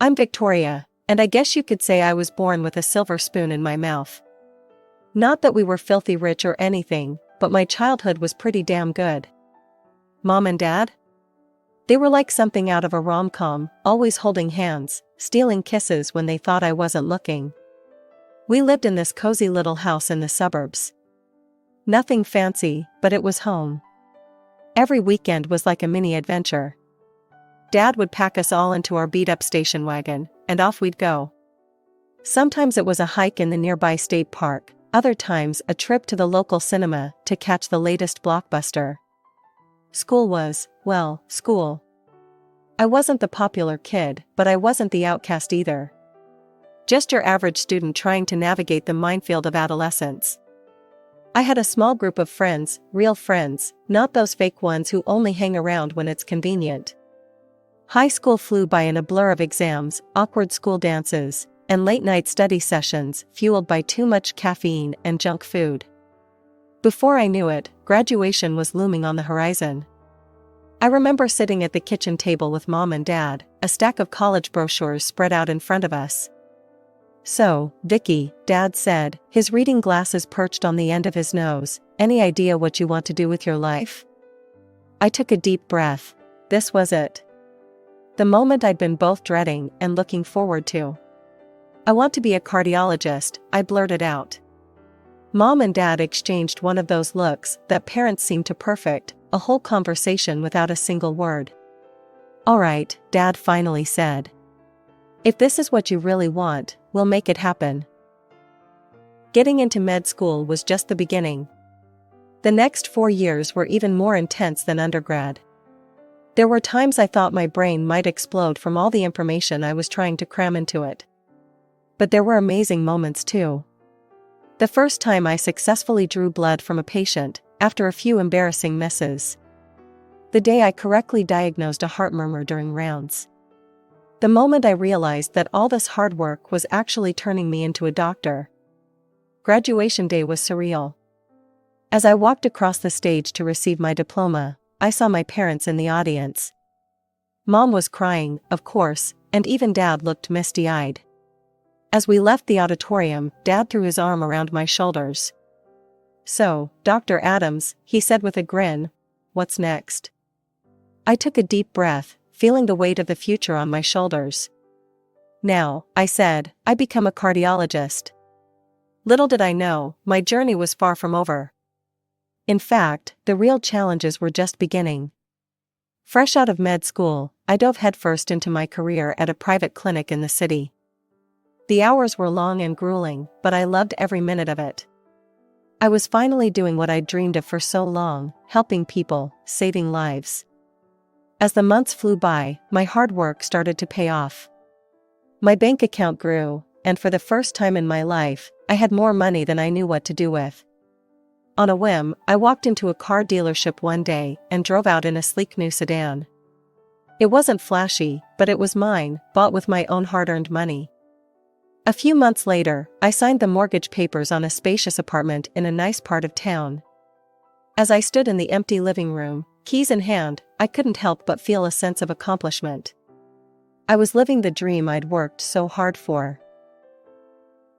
I'm Victoria, and I guess you could say I was born with a silver spoon in my mouth. Not that we were filthy rich or anything, but my childhood was pretty damn good. Mom and Dad? They were like something out of a rom-com, always holding hands, stealing kisses when they thought I wasn't looking. We lived in this cozy little house in the suburbs. Nothing fancy, but it was home. Every weekend was like a mini adventure. Dad would pack us all into our beat-up station wagon, and off we'd go. Sometimes it was a hike in the nearby state park, other times a trip to the local cinema to catch the latest blockbuster. School was, well, school. I wasn't the popular kid, but I wasn't the outcast either. Just your average student trying to navigate the minefield of adolescence. I had a small group of friends, real friends, not those fake ones who only hang around when it's convenient. High school flew by in a blur of exams, awkward school dances, and late-night study sessions fueled by too much caffeine and junk food. Before I knew it, graduation was looming on the horizon. I remember sitting at the kitchen table with Mom and Dad, a stack of college brochures spread out in front of us. "So, Vicky," Dad said, his reading glasses perched on the end of his nose, "any idea what you want to do with your life?" I took a deep breath. This was it. The moment I'd been both dreading and looking forward to. "I want to be a cardiologist," I blurted out. Mom and Dad exchanged one of those looks that parents seem to perfect, a whole conversation without a single word. "All right," Dad finally said. "If this is what you really want, we'll make it happen." Getting into med school was just the beginning. The next 4 years were even more intense than undergrad. There were times I thought my brain might explode from all the information I was trying to cram into it. But there were amazing moments too. The first time I successfully drew blood from a patient, after a few embarrassing misses. The day I correctly diagnosed a heart murmur during rounds. The moment I realized that all this hard work was actually turning me into a doctor. Graduation day was surreal. As I walked across the stage to receive my diploma, I saw my parents in the audience. Mom was crying, of course, and even Dad looked misty-eyed. As we left the auditorium, Dad threw his arm around my shoulders. "So, Dr. Adams," he said with a grin, "what's next?" I took a deep breath, feeling the weight of the future on my shoulders. "Now," I said, "I become a cardiologist." Little did I know, my journey was far from over. In fact, the real challenges were just beginning. Fresh out of med school, I dove headfirst into my career at a private clinic in the city. The hours were long and grueling, but I loved every minute of it. I was finally doing what I'd dreamed of for so long, helping people, saving lives. As the months flew by, my hard work started to pay off. My bank account grew, and for the first time in my life, I had more money than I knew what to do with. On a whim, I walked into a car dealership one day and drove out in a sleek new sedan. It wasn't flashy, but it was mine, bought with my own hard-earned money. A few months later, I signed the mortgage papers on a spacious apartment in a nice part of town. As I stood in the empty living room, keys in hand, I couldn't help but feel a sense of accomplishment. I was living the dream I'd worked so hard for.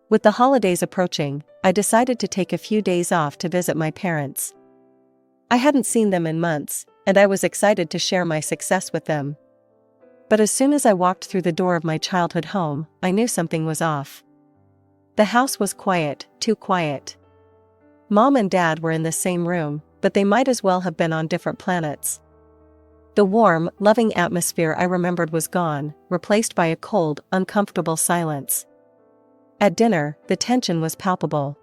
With the holidays approaching, I decided to take a few days off to visit my parents. I hadn't seen them in months, and I was excited to share my success with them. But as soon as I walked through the door of my childhood home, I knew something was off. The house was quiet, too quiet. Mom and Dad were in the same room, but they might as well have been on different planets. The warm, loving atmosphere I remembered was gone, replaced by a cold, uncomfortable silence. At dinner, the tension was palpable.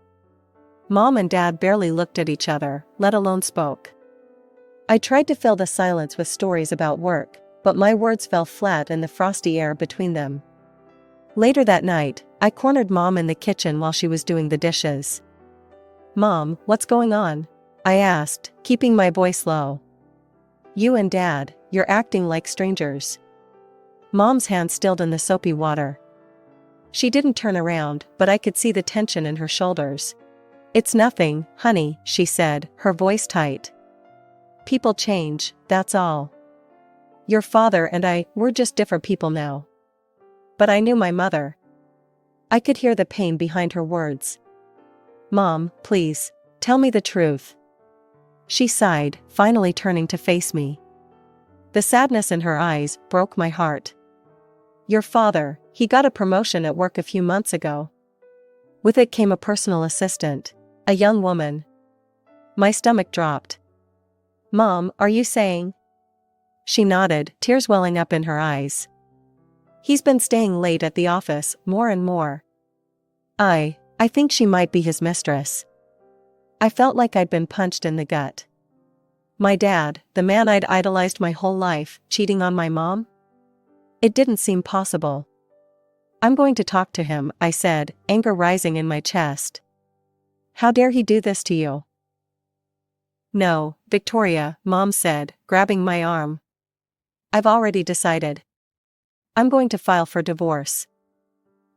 Mom and Dad barely looked at each other, let alone spoke. I tried to fill the silence with stories about work, but my words fell flat in the frosty air between them. Later that night, I cornered Mom in the kitchen while she was doing the dishes. "Mom, what's going on?" I asked, keeping my voice low. "You and Dad, you're acting like strangers." Mom's hand stilled in the soapy water. She didn't turn around, but I could see the tension in her shoulders. "It's nothing, honey," she said, her voice tight. "People change, that's all. Your father and we're just different people now." But I knew my mother. I could hear the pain behind her words. Mom, please, tell me the truth. She sighed, finally turning to face me. The sadness in her eyes broke my heart. Your father, he got a promotion at work a few months ago. With it came a personal assistant, a young woman. My stomach dropped. Mom, are you saying? She nodded, tears welling up in her eyes. He's been staying late at the office, more and more. I think she might be his mistress. I felt like I'd been punched in the gut. My dad, the man I'd idolized my whole life, cheating on my mom? It didn't seem possible. I'm going to talk to him, I said, anger rising in my chest. How dare he do this to you? No, Victoria, Mom said, grabbing my arm. I've already decided. I'm going to file for divorce.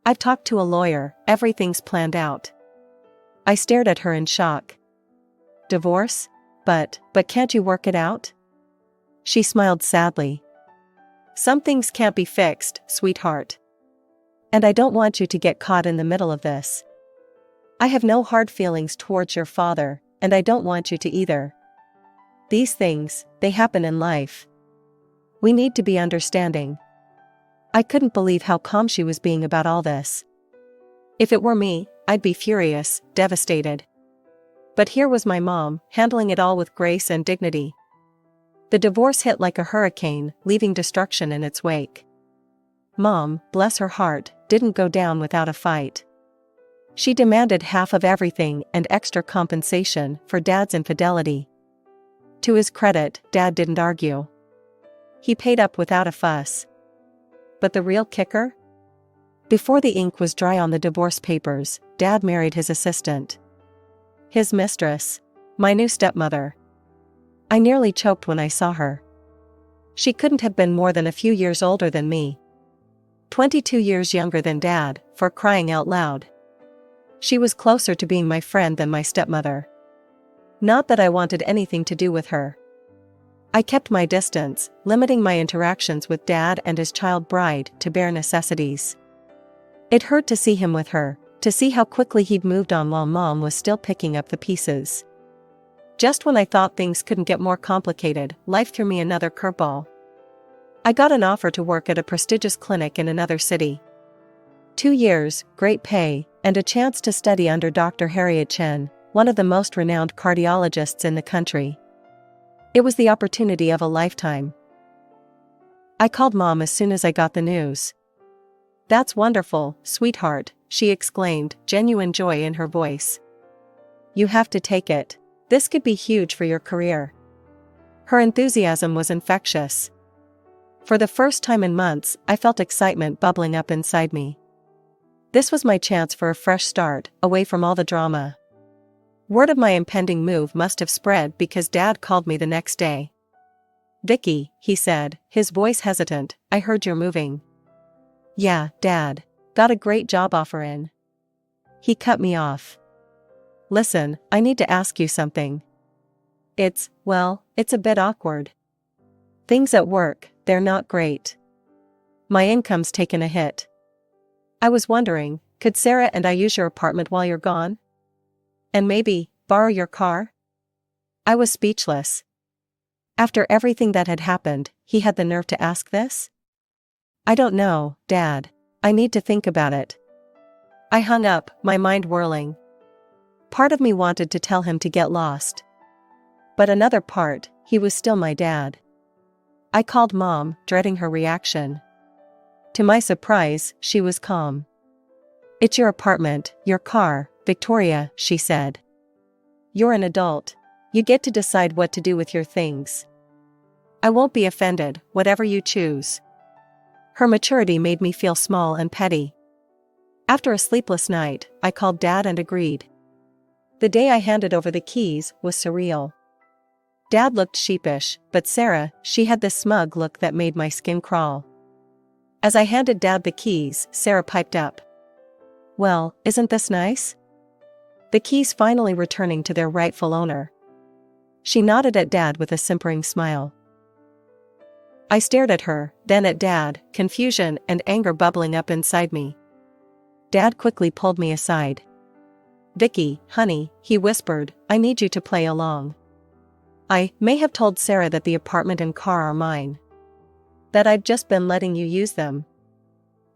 I've talked to a lawyer, everything's planned out. I stared at her in shock. Divorce? But can't you work it out? She smiled sadly. Some things can't be fixed, sweetheart. And I don't want you to get caught in the middle of this. I have no hard feelings towards your father, and I don't want you to either. These things, they happen in life. We need to be understanding. I couldn't believe how calm she was being about all this. If it were me, I'd be furious, devastated. But here was my mom, handling it all with grace and dignity. The divorce hit like a hurricane, leaving destruction in its wake. Mom, bless her heart, didn't go down without a fight. She demanded half of everything and extra compensation for Dad's infidelity. To his credit, Dad didn't argue. He paid up without a fuss. But the real kicker? Before the ink was dry on the divorce papers, Dad married his assistant. His mistress, my new stepmother. I nearly choked when I saw her. She couldn't have been more than a few years older than me. 22 years younger than Dad, for crying out loud. She was closer to being my friend than my stepmother. Not that I wanted anything to do with her. I kept my distance, limiting my interactions with Dad and his child bride to bare necessities. It hurt to see him with her, to see how quickly he'd moved on while Mom was still picking up the pieces. Just when I thought things couldn't get more complicated, life threw me another curveball. I got an offer to work at a prestigious clinic in another city. 2 years, great pay, and a chance to study under Dr. Harriet Chen, one of the most renowned cardiologists in the country. It was the opportunity of a lifetime. I called Mom as soon as I got the news. That's wonderful, sweetheart, she exclaimed, genuine joy in her voice. You have to take it. This could be huge for your career. Her enthusiasm was infectious. For the first time in months, I felt excitement bubbling up inside me. This was my chance for a fresh start, away from all the drama. Word of my impending move must have spread because Dad called me the next day. Vicky, he said, his voice hesitant, I heard you're moving. Yeah, Dad. Got a great job offer in. He cut me off. Listen, I need to ask you something. It's a bit awkward. Things at work, they're not great. My income's taken a hit. I was wondering, could Sarah and I use your apartment while you're gone? And maybe, borrow your car? I was speechless. After everything that had happened, he had the nerve to ask this? I don't know, Dad. I need to think about it. I hung up, my mind whirling. Part of me wanted to tell him to get lost. But another part, he was still my dad. I called Mom, dreading her reaction. To my surprise, she was calm. It's your apartment, your car, Victoria, she said. You're an adult. You get to decide what to do with your things. I won't be offended, whatever you choose. Her maturity made me feel small and petty. After a sleepless night, I called Dad and agreed. The day I handed over the keys was surreal. Dad looked sheepish, but Sarah, she had this smug look that made my skin crawl. As I handed Dad the keys, Sarah piped up. Well, isn't this nice? The keys finally returning to their rightful owner. She nodded at Dad with a simpering smile. I stared at her, then at Dad, confusion and anger bubbling up inside me. Dad quickly pulled me aside. "Vicky, honey," he whispered, "I need you to play along. I may have told Sarah that the apartment and car are mine. That I'd just been letting you use them."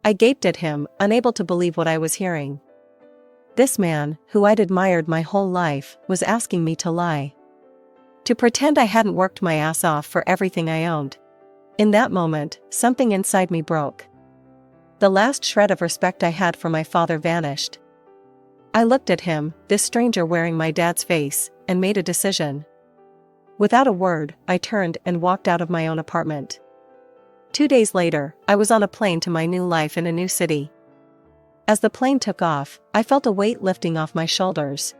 I gaped at him, unable to believe what I was hearing. This man, who I'd admired my whole life, was asking me to lie. To pretend I hadn't worked my ass off for everything I owned. In that moment, something inside me broke. The last shred of respect I had for my father vanished. I looked at him, this stranger wearing my dad's face, and made a decision. Without a word, I turned and walked out of my own apartment. 2 days later, I was on a plane to my new life in a new city. As the plane took off, I felt a weight lifting off my shoulders.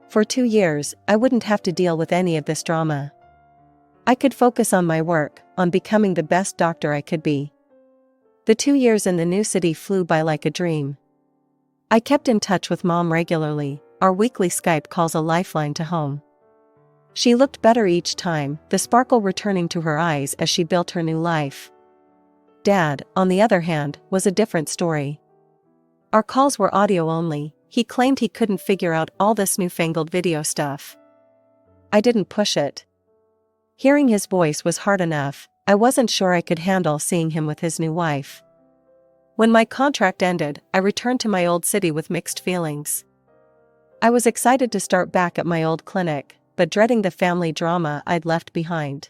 For 2 years, I wouldn't have to deal with any of this drama. I could focus on my work, on becoming the best doctor I could be. The 2 years in the new city flew by like a dream. I kept in touch with Mom regularly, our weekly Skype calls a lifeline to home. She looked better each time, the sparkle returning to her eyes as she built her new life. Dad, on the other hand, was a different story. Our calls were audio only. He claimed he couldn't figure out all this newfangled video stuff. I didn't push it. Hearing his voice was hard enough. I wasn't sure I could handle seeing him with his new wife. When my contract ended, I returned to my old city with mixed feelings. I was excited to start back at my old clinic, but dreading the family drama I'd left behind.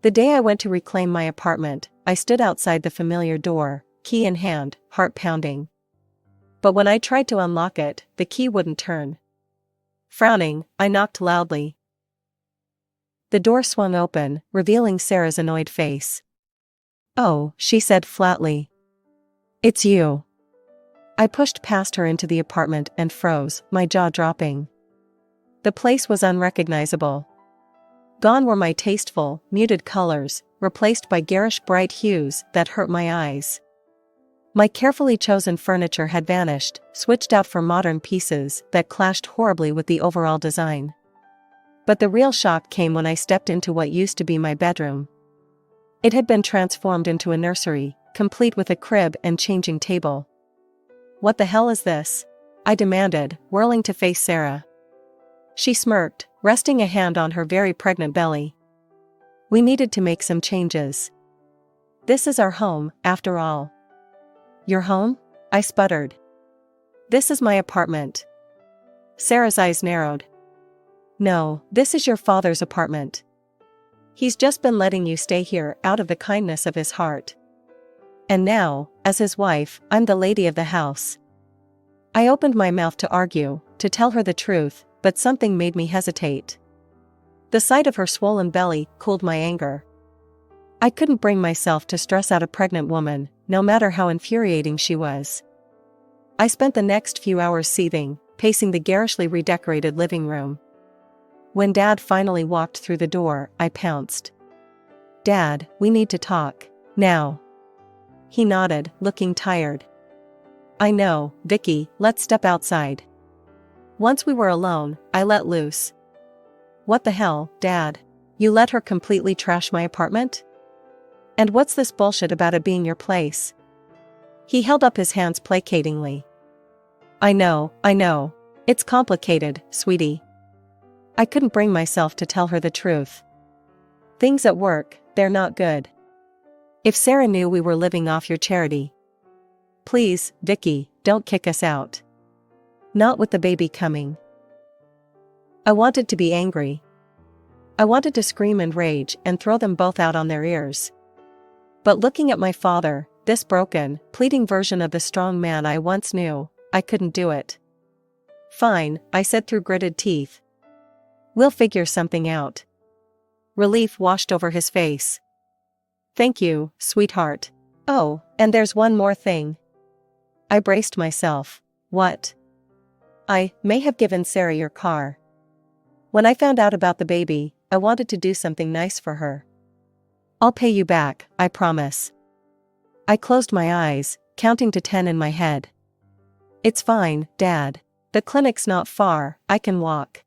The day I went to reclaim my apartment, I stood outside the familiar door, key in hand, heart pounding. But when I tried to unlock it, the key wouldn't turn. Frowning, I knocked loudly. The door swung open, revealing Sarah's annoyed face. "Oh," she said flatly. "It's you." I pushed past her into the apartment and froze, my jaw dropping. The place was unrecognizable. Gone were my tasteful, muted colors, replaced by garish bright hues that hurt my eyes. My carefully chosen furniture had vanished, switched out for modern pieces that clashed horribly with the overall design. But the real shock came when I stepped into what used to be my bedroom. It had been transformed into a nursery, complete with a crib and changing table. "What the hell is this?" I demanded, whirling to face Sarah. She smirked, resting a hand on her very pregnant belly. "We needed to make some changes. This is our home, after all." "Your home?" I sputtered. "This is my apartment." Sarah's eyes narrowed. "No, this is your father's apartment. He's just been letting you stay here out of the kindness of his heart. And now, as his wife, I'm the lady of the house." I opened my mouth to argue, to tell her the truth, but something made me hesitate. The sight of her swollen belly cooled my anger. I couldn't bring myself to stress out a pregnant woman, no matter how infuriating she was. I spent the next few hours seething, pacing the garishly redecorated living room. When Dad finally walked through the door, I pounced. "Dad, we need to talk. Now." He nodded, looking tired. "I know, Vicky, let's step outside." Once we were alone, I let loose. "What the hell, Dad? You let her completely trash my apartment? And what's this bullshit about it being your place?" He held up his hands placatingly. I know. It's complicated, sweetie." I couldn't bring myself to tell her the truth. "Things at work, they're not good. If Sarah knew we were living off your charity. Please, Vicky, don't kick us out. Not with the baby coming." I wanted to be angry. I wanted to scream and rage and throw them both out on their ears. But looking at my father, this broken, pleading version of the strong man I once knew, I couldn't do it. "Fine," I said through gritted teeth. "We'll figure something out." Relief washed over his face. "Thank you, sweetheart. Oh, and there's one more thing." I braced myself. "What?" "I may have given Sarah your car. When I found out about the baby, I wanted to do something nice for her. I'll pay you back, I promise." I closed my eyes, counting to 10 in my head. "It's fine, Dad. The clinic's not far, I can walk."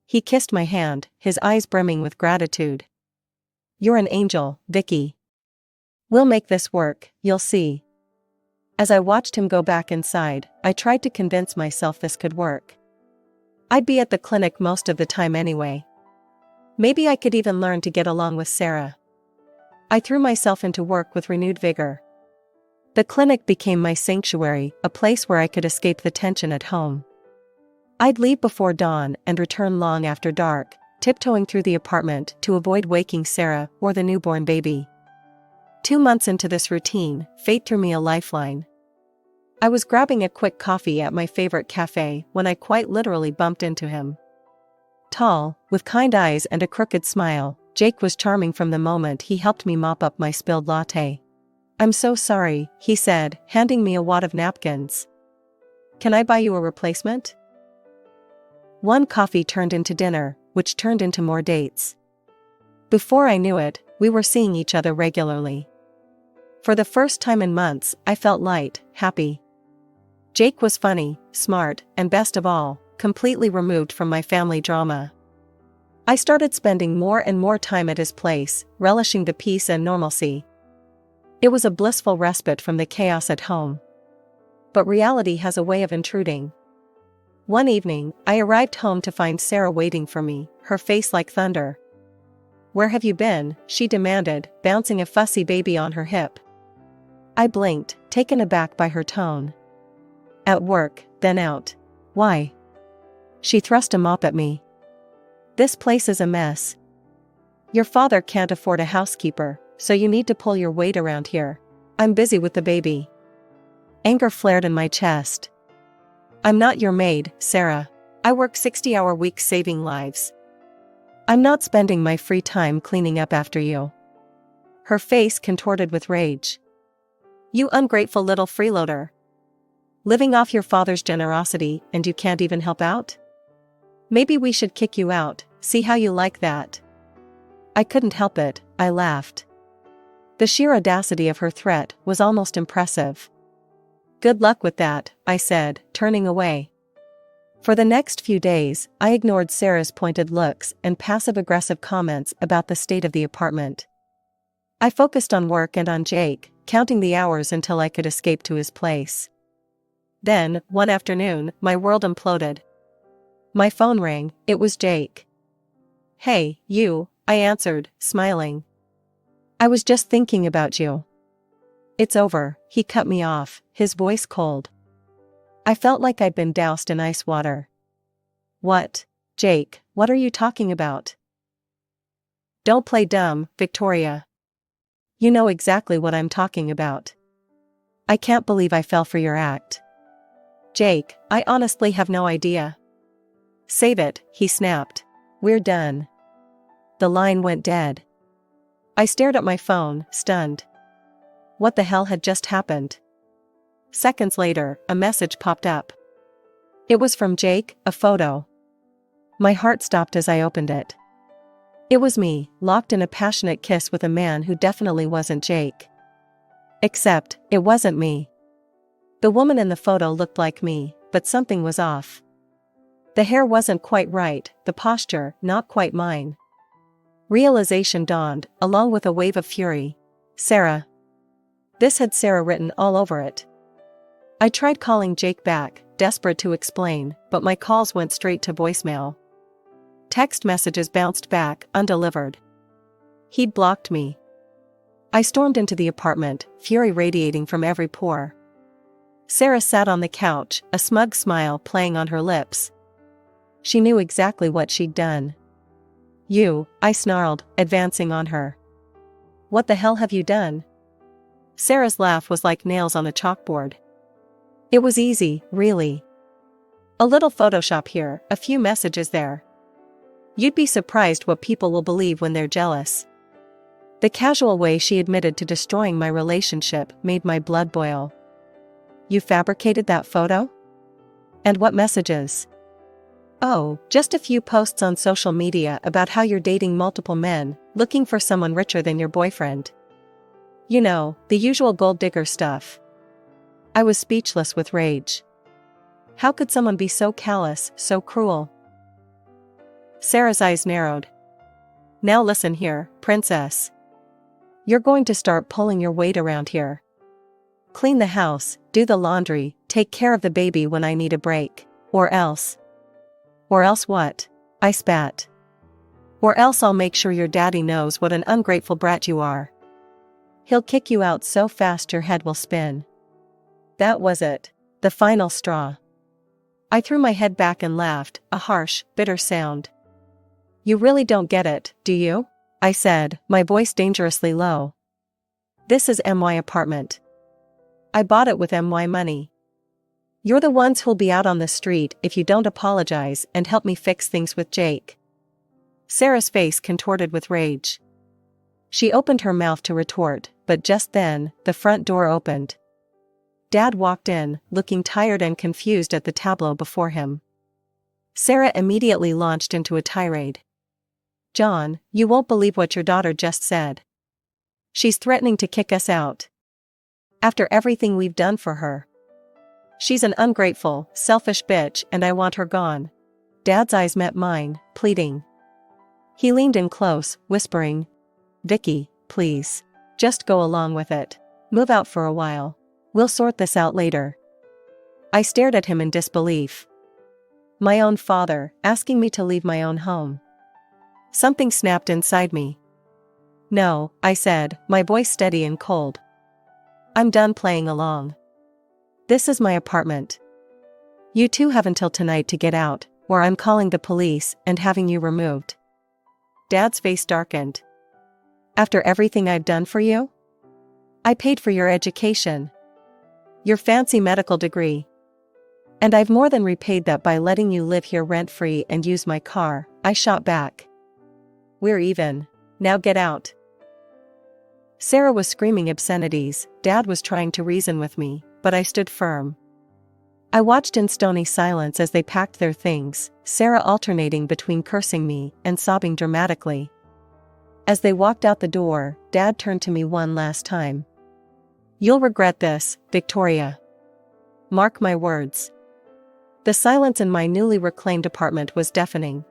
He kissed my hand, his eyes brimming with gratitude. You're an angel, Vicky. We'll make this work, you'll see. As I watched him go back inside, I tried to convince myself this could work. I'd be at the clinic most of the time anyway. Maybe I could even learn to get along with Sarah. I threw myself into work with renewed vigor. The clinic became my sanctuary, a place where I could escape the tension at home. I'd leave before dawn and return long after dark, tiptoeing through the apartment to avoid waking Sarah or the newborn baby. 2 months into this routine, fate threw me a lifeline. I was grabbing a quick coffee at my favorite cafe when I quite literally bumped into him. Tall, with kind eyes and a crooked smile, Jake was charming from the moment he helped me mop up my spilled latte. "I'm so sorry," he said, handing me a wad of napkins. "Can I buy you a replacement?" One coffee turned into dinner, which turned into more dates. Before I knew it, we were seeing each other regularly. For the first time in months, I felt light, happy. Jake was funny, smart, and best of all, completely removed from my family drama. I started spending more and more time at his place, relishing the peace and normalcy. It was a blissful respite from the chaos at home. But reality has a way of intruding. One evening, I arrived home to find Sarah waiting for me, her face like thunder. "Where have you been?" she demanded, bouncing a fussy baby on her hip. I blinked, taken aback by her tone. "At work, then out." "Why?" She thrust a mop at me. "This place is a mess. Your father can't afford a housekeeper, so you need to pull your weight around here. I'm busy with the baby." Anger flared in my chest. "I'm not your maid, Sarah. I work 60-hour weeks saving lives. I'm not spending my free time cleaning up after you." Her face contorted with rage. "You ungrateful little freeloader. Living off your father's generosity and you can't even help out? Maybe we should kick you out, see how you like that." I couldn't help it, I laughed. The sheer audacity of her threat was almost impressive. "Good luck with that," I said, turning away. For the next few days, I ignored Sarah's pointed looks and passive-aggressive comments about the state of the apartment. I focused on work and on Jake, counting the hours until I could escape to his place. Then, one afternoon, my world imploded. My phone rang, it was Jake. "Hey, you," I answered, smiling. "I was just thinking about you." "It's over," he cut me off, his voice cold. I felt like I'd been doused in ice water. "What? Jake, what are you talking about?" "Don't play dumb, Victoria. You know exactly what I'm talking about. I can't believe I fell for your act." "Jake, I honestly have no idea." "Save it," he snapped. "We're done." The line went dead. I stared at my phone, stunned. What the hell had just happened? Seconds later, a message popped up. It was from Jake, a photo. My heart stopped as I opened it. It was me, locked in a passionate kiss with a man who definitely wasn't Jake. Except, it wasn't me. The woman in the photo looked like me, but something was off. The hair wasn't quite right, the posture, not quite mine. Realization dawned, along with a wave of fury. Sarah. This had Sarah written all over it. I tried calling Jake back, desperate to explain, but my calls went straight to voicemail. Text messages bounced back, undelivered. He'd blocked me. I stormed into the apartment, fury radiating from every pore. Sarah sat on the couch, a smug smile playing on her lips. She knew exactly what she'd done. "You," I snarled, advancing on her. "What the hell have you done?" Sarah's laugh was like nails on a chalkboard. "It was easy, really. A little Photoshop here, a few messages there. You'd be surprised what people will believe when they're jealous." The casual way she admitted to destroying my relationship made my blood boil. "You fabricated that photo? And what messages?" "Oh, just a few posts on social media about how you're dating multiple men, looking for someone richer than your boyfriend. You know, the usual gold digger stuff." I was speechless with rage. How could someone be so callous, so cruel? Sarah's eyes narrowed. Now listen here, princess. You're going to start pulling your weight around here. Clean the house, do the laundry, take care of the baby when I need a break. Or else. Or else what? I spat. Or else I'll make sure your daddy knows what an ungrateful brat you are. He'll kick you out so fast your head will spin. That was it. The final straw. I threw my head back and laughed, a harsh, bitter sound. You really don't get it, do you? I said, my voice dangerously low. This is my apartment. I bought it with my money. You're the ones who'll be out on the street if you don't apologize and help me fix things with Jake. Sarah's face contorted with rage. She opened her mouth to retort, but just then, the front door opened. Dad walked in, looking tired and confused at the tableau before him. Sarah immediately launched into a tirade. John, you won't believe what your daughter just said. She's threatening to kick us out. After everything we've done for her. She's an ungrateful, selfish bitch and I want her gone. Dad's eyes met mine, pleading. He leaned in close, whispering, Vicky, please. Just go along with it. Move out for a while. We'll sort this out later. I stared at him in disbelief. My own father, asking me to leave my own home. Something snapped inside me. No, I said, my voice steady and cold. I'm done playing along. This is my apartment. You two have until tonight to get out, or I'm calling the police and having you removed. Dad's face darkened. After everything I've done for you? I paid for your education. Your fancy medical degree. And I've more than repaid that by letting you live here rent-free and use my car, I shot back. We're even. Now get out. Sarah was screaming obscenities, Dad was trying to reason with me, but I stood firm. I watched in stony silence as they packed their things, Sarah alternating between cursing me and sobbing dramatically. As they walked out the door, Dad turned to me one last time. You'll regret this, Victoria. Mark my words. The silence in my newly reclaimed apartment was deafening.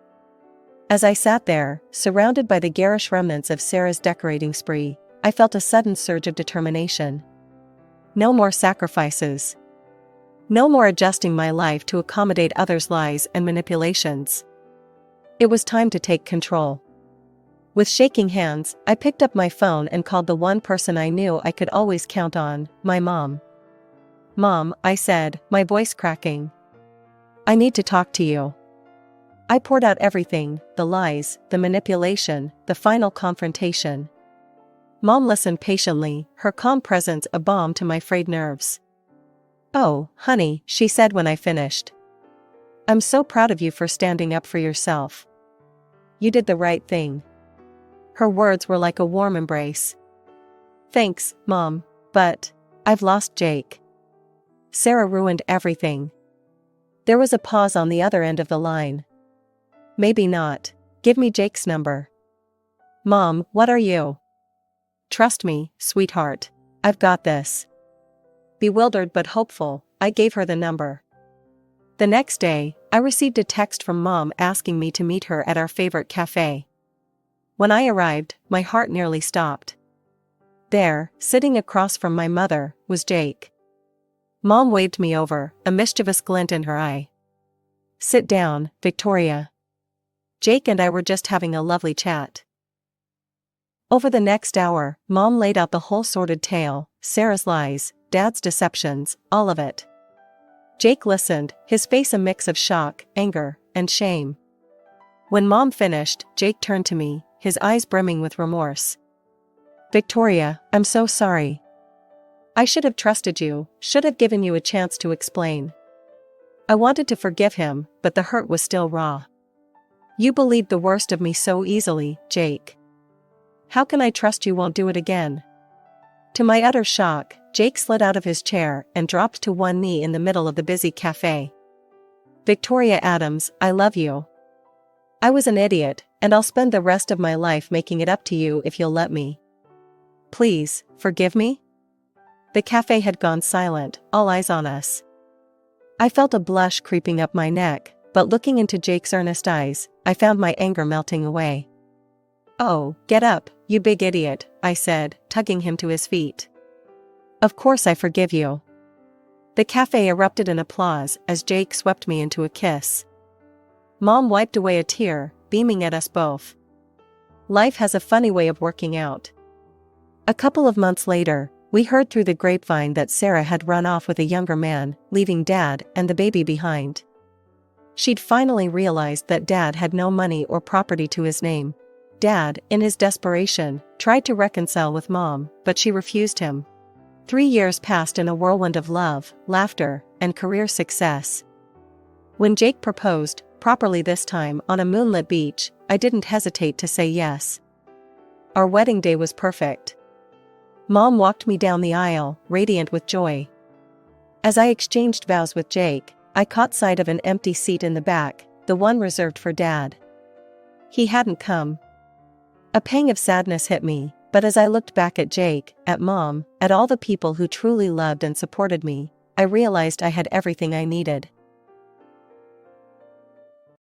As I sat there, surrounded by the garish remnants of Sarah's decorating spree, I felt a sudden surge of determination. No more sacrifices. No more adjusting my life to accommodate others' lies and manipulations. It was time to take control. With shaking hands, I picked up my phone and called the one person I knew I could always count on, my mom. Mom, I said, my voice cracking. I need to talk to you. I poured out everything, the lies, the manipulation, the final confrontation. Mom listened patiently, her calm presence a balm to my frayed nerves. Oh, honey, she said when I finished. I'm so proud of you for standing up for yourself. You did the right thing. Her words were like a warm embrace. Thanks, Mom, but I've lost Jake. Sarah ruined everything. There was a pause on the other end of the line. Maybe not. Give me Jake's number. Mom, what are you? Trust me, sweetheart. I've got this. Bewildered but hopeful, I gave her the number. The next day, I received a text from Mom asking me to meet her at our favorite cafe. When I arrived, my heart nearly stopped. There, sitting across from my mother, was Jake. Mom waved me over, a mischievous glint in her eye. Sit down, Victoria. Jake and I were just having a lovely chat. Over the next hour, Mom laid out the whole sordid tale, Sarah's lies, Dad's deceptions, all of it. Jake listened, his face a mix of shock, anger, and shame. When Mom finished, Jake turned to me, his eyes brimming with remorse. Victoria, I'm so sorry. I should have trusted you, should have given you a chance to explain. I wanted to forgive him, but the hurt was still raw. You believed the worst of me so easily, Jake. How can I trust you won't do it again? To my utter shock, Jake slid out of his chair and dropped to one knee in the middle of the busy cafe. Victoria Adams, I love you. I was an idiot, and I'll spend the rest of my life making it up to you if you'll let me. Please, forgive me? The cafe had gone silent, all eyes on us. I felt a blush creeping up my neck, but looking into Jake's earnest eyes, I found my anger melting away. "Oh, get up, you big idiot," I said, tugging him to his feet. "Of course I forgive you." The cafe erupted in applause as Jake swept me into a kiss. Mom wiped away a tear, beaming at us both. Life has a funny way of working out. A couple of months later, we heard through the grapevine that Sarah had run off with a younger man, leaving Dad and the baby behind. She'd finally realized that Dad had no money or property to his name. Dad, in his desperation, tried to reconcile with Mom, but she refused him. 3 years passed in a whirlwind of love, laughter, and career success. When Jake proposed, properly this time on a moonlit beach, I didn't hesitate to say yes. Our wedding day was perfect. Mom walked me down the aisle, radiant with joy. As I exchanged vows with Jake, I caught sight of an empty seat in the back, the one reserved for Dad. He hadn't come. A pang of sadness hit me, but as I looked back at Jake, at Mom, at all the people who truly loved and supported me, I realized I had everything I needed.